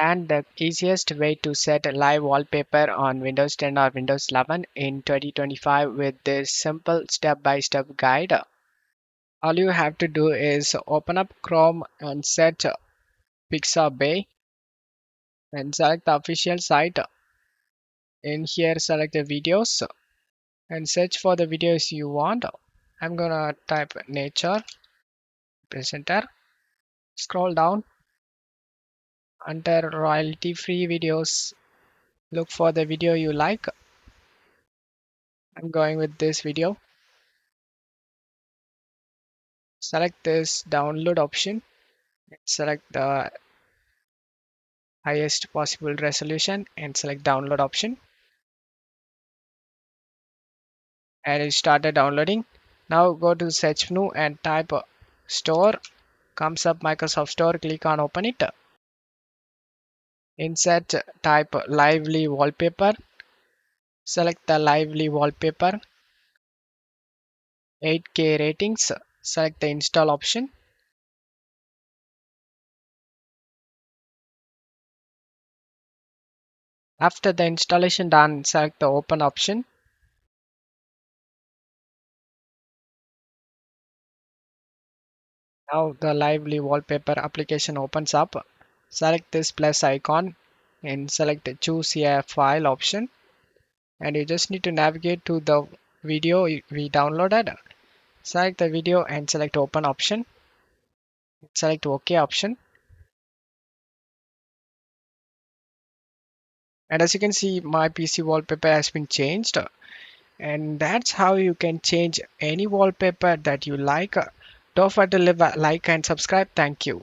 And the easiest way to set a live wallpaper on Windows 10 or Windows 11 in 2025 with this simple step-by-step guide. All you have to do is open up Chrome and set Pixabay and select the official site. In here, select the videos and search for the videos you want. I'm gonna type nature presenter. Scroll down under royalty free videos. Look for the video you like. I'm going with this video. Select this download option. Select the highest possible resolution and select download option. And it started downloading. Now go to search menu and type store. Comes up Microsoft Store. Click on open it. Insert type lively wallpaper. Select the lively wallpaper. 8K ratings. Select the install option. After the installation done, select the open option. Now the lively wallpaper application opens up. Select this plus icon and select the choose a file option. And you just need to navigate to the video we downloaded. Select the video and select open option. Select OK option. And as you can see, my PC wallpaper has been changed. And that's how you can change any wallpaper that you like. Don't forget to leave a like and subscribe. Thank you.